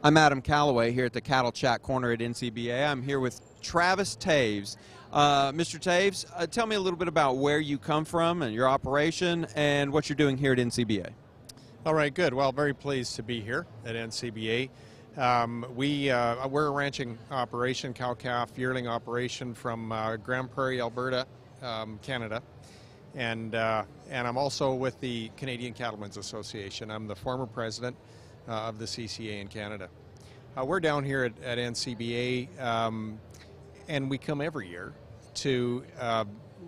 I'm Adam Calloway here at the Cattle Chat Corner at NCBA. I'm here with Travis Toews. Mr. Toews, tell me a little bit about where you come from and your operation and what you're doing here at NCBA. All right, good. Well, very pleased to be here at NCBA. We're a ranching operation, cow-calf yearling operation from Grand Prairie, Alberta, Canada. And I'm also with the Canadian Cattlemen's Association. I'm the former president of the CCA in Canada. We're down here at NCBA, and we come every year to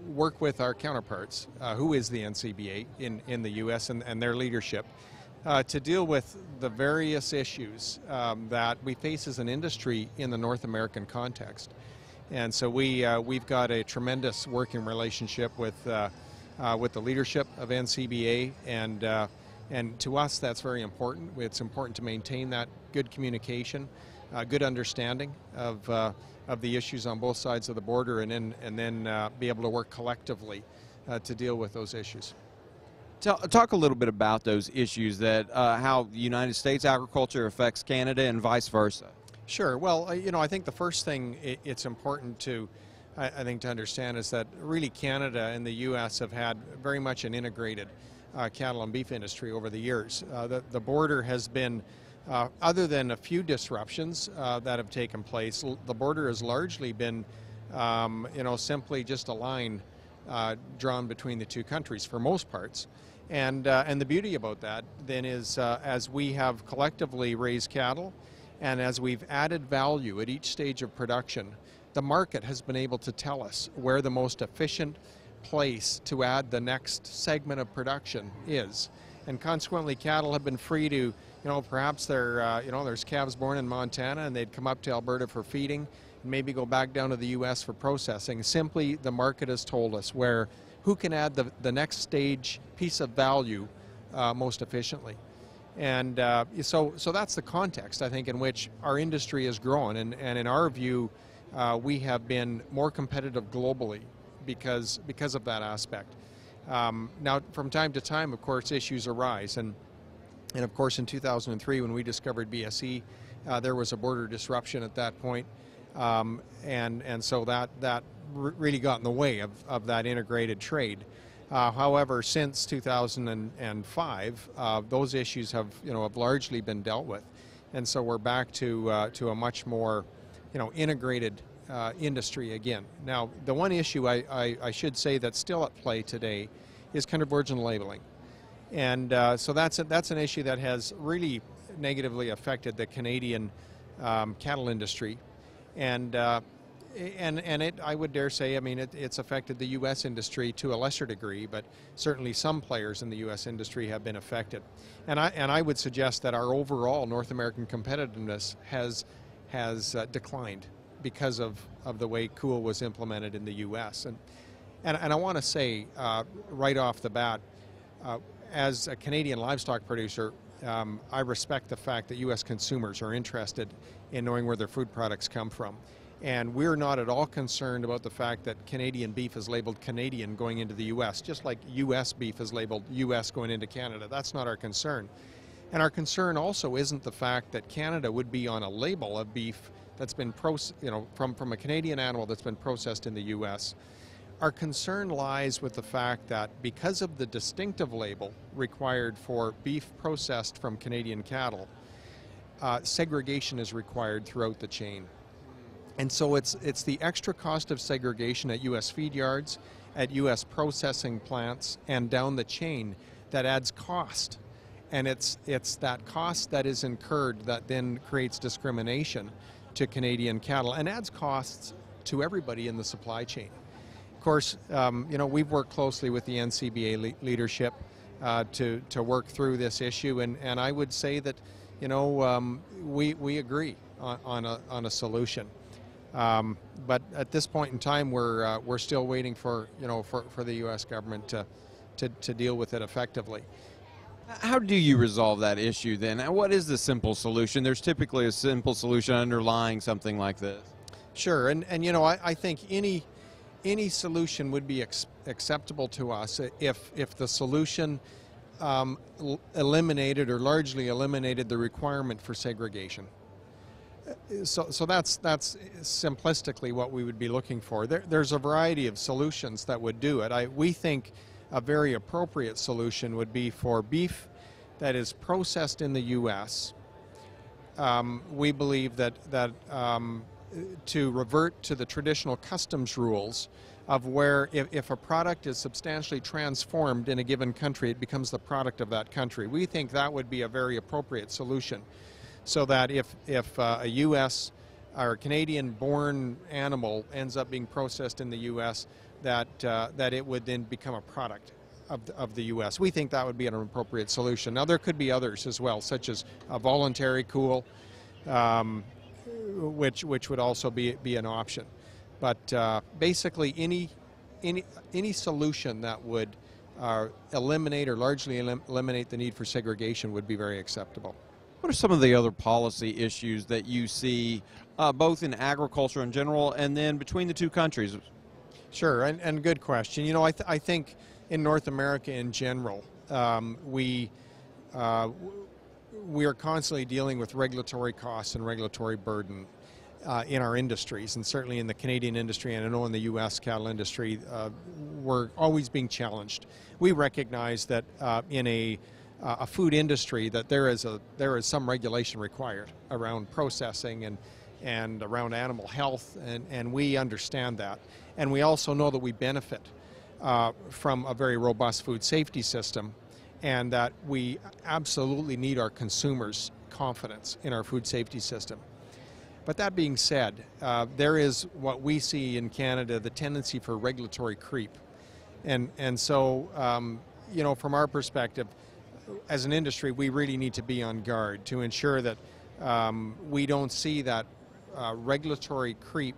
work with our counterparts, who is the NCBA in the U.S. and their leadership, to deal with the various issues that we face as an industry in the North American context. And so we've got a tremendous working relationship with the leadership of NCBA, and to us that's very important. It's important to maintain that good communication, good understanding of the issues on both sides of the border, and then be able to work collectively to deal with those issues. Talk a little bit about those issues, that how the United States agriculture affects Canada and vice versa. Sure. Well, I think the first thing it's important to understand is that really Canada and the U.S. have had very much an integrated cattle and beef industry over the years. The border has been, other than a few disruptions that have taken place, the border has largely been, simply just a line drawn between the two countries for most parts. And the beauty about that then is, as we have collectively raised cattle and as we've added value at each stage of production, the market has been able to tell us where the most efficient place to add the next segment of production is. And consequently, cattle have been free to, perhaps there's calves born in Montana and they'd come up to Alberta for feeding and maybe go back down to the U.S. for processing. Simply, the market has told us who can add the next stage piece of value most efficiently. And so that's the context, I think, in which our industry has grown. And in our view, we have been more competitive globally because of that aspect. Now, from time to time, of course, issues arise. And of course, in 2003, when we discovered BSE, there was a border disruption at that point. And so that really got in the way of that integrated trade. However, since 2005, those issues have largely been dealt with, and so we're back to a much more integrated industry again. Now, the one issue I should say that's still at play today is conversion labeling, and so that's an issue that has really negatively affected the Canadian cattle industry, and I would dare say, it's affected the U.S. industry to a lesser degree, but certainly some players in the U.S. industry have been affected. And I would suggest that our overall North American competitiveness has declined because of the way COOL was implemented in the U.S. And I want to say right off the bat, as a Canadian livestock producer, I respect the fact that U.S. consumers are interested in knowing where their food products come from. And we're not at all concerned about the fact that Canadian beef is labeled Canadian going into the U.S., just like U.S. beef is labeled U.S. going into Canada. That's not our concern. And our concern also isn't the fact that Canada would be on a label of beef that's been from a Canadian animal that's been processed in the U.S. Our concern lies with the fact that because of the distinctive label required for beef processed from Canadian cattle, segregation is required throughout the chain. And so it's the extra cost of segregation at U.S. feed yards, at U.S. processing plants, and down the chain that adds cost. And it's that cost that is incurred that then creates discrimination to Canadian cattle and adds costs to everybody in the supply chain. Of course, we've worked closely with the NCBA leadership to work through this issue, and I would say that we agree on a solution. But at this point in time, we're still waiting for the U.S. government to deal with it effectively. How do you resolve that issue then? What is the simple solution? There's typically a simple solution underlying something like this. Sure, and I think any solution would be acceptable to us if the solution eliminated or largely eliminated the requirement for segregation. So that's simplistically what we would be looking for. There's a variety of solutions that would do it. We think a very appropriate solution would be for beef that is processed in the U.S. We believe that to revert to the traditional customs rules of where if a product is substantially transformed in a given country, it becomes the product of that country. We think that would be a very appropriate solution, so that if a U.S. or Canadian-born animal ends up being processed in the U.S., that it would then become a product of the U.S. We think that would be an appropriate solution. Now, there could be others as well, such as a voluntary cool, which would also be an option. But basically, any solution that would eliminate or largely eliminate the need for segregation would be very acceptable. What are some of the other policy issues that you see both in agriculture in general and then between the two countries? Sure, and good question. You know, I think in North America in general, we are constantly dealing with regulatory costs and regulatory burden in our industries, and certainly in the Canadian industry, and I know in the U.S. cattle industry, we're always being challenged. We recognize that in a food industry that there is some regulation required around processing and around animal health, and we understand that. And we also know that we benefit from a very robust food safety system, and that we absolutely need our consumers' confidence in our food safety system. But that being said, there is what we see in Canada, the tendency for regulatory creep. And so, you know, from our perspective, as an industry, we really need to be on guard to ensure that we don't see that regulatory creep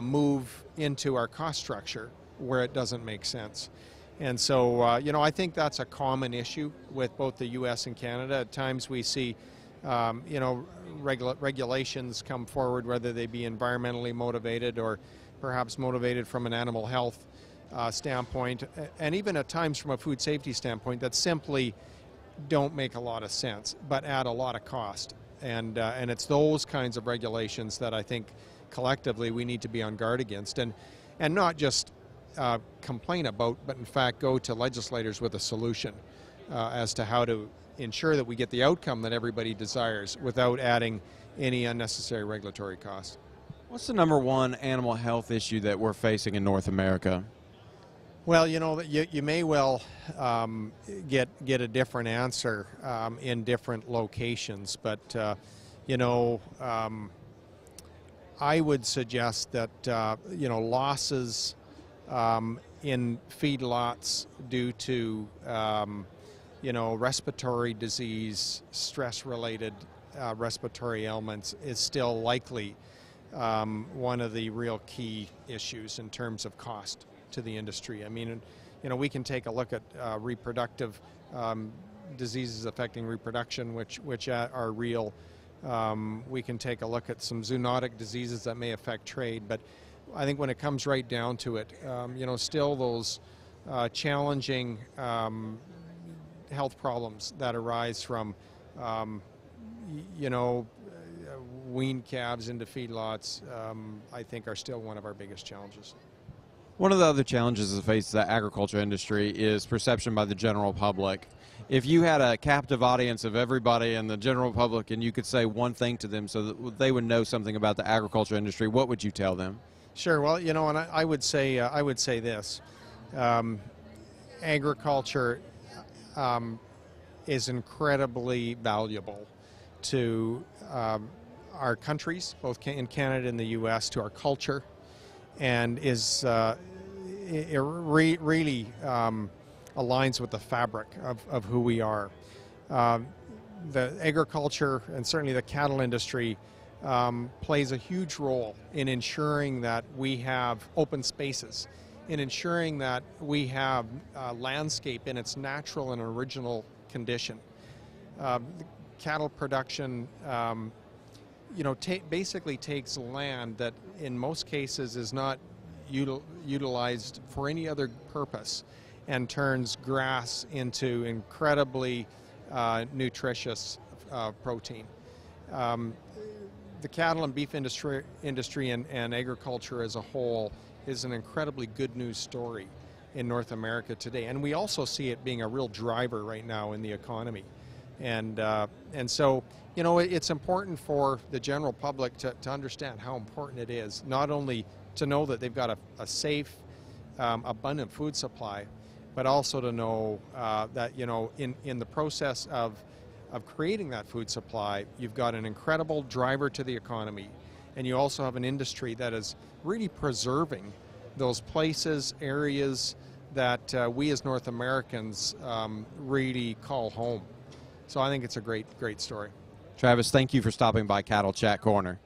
move into our cost structure where it doesn't make sense. And so, you know, I think that's a common issue with both the U.S. and Canada. At times we see, you know, regulations come forward, whether they be environmentally motivated or perhaps motivated from an animal health standpoint, and even at times from a food safety standpoint, that simply don't make a lot of sense, but add a lot of cost. And it's those kinds of regulations that I think collectively we need to be on guard against, and not just complain about, but in fact go to legislators with a solution as to how to ensure that we get the outcome that everybody desires without adding any unnecessary regulatory costs. What's the number one animal health issue that we're facing in North America? Well, you know, you may well get a different answer in different locations, but you know, I would suggest that you know, losses in feedlots due to you know, respiratory disease, stress-related respiratory ailments is still likely one of the real key issues in terms of cost to the industry. I mean, you know, we can take a look at reproductive diseases affecting reproduction, which are real. We can take a look at some zoonotic diseases that may affect trade, but I think when it comes right down to it, you know, still those challenging health problems that arise from, you know, weaned calves into feedlots, I think are still one of our biggest challenges. One of the other challenges that faces the agriculture industry is perception by the general public. If you had a captive audience of everybody in the general public and you could say one thing to them so that they would know something about the agriculture industry, what would you tell them? Sure. Well, you know, and I would say this: agriculture is incredibly valuable to our countries, both in Canada and the U.S., to our culture, and is it really aligns with the fabric of who we are. The agriculture and certainly the cattle industry plays a huge role in ensuring that we have open spaces, in ensuring that we have landscape in its natural and original condition. Cattle production, you know, basically takes land that in most cases is not utilized for any other purpose and turns grass into incredibly nutritious protein. the cattle and beef industry and agriculture as a whole is an incredibly good news story in North America today, and we also see it being a real driver right now in the economy. And so, you know, it's important for the general public to understand how important it is, not only to know that they've got a safe, abundant food supply, but also to know that, you know, in the process of creating that food supply, you've got an incredible driver to the economy, and you also have an industry that is really preserving those places, areas that we as North Americans really call home. So I think it's a great story. Travis, thank you for stopping by Cattle Chat Corner.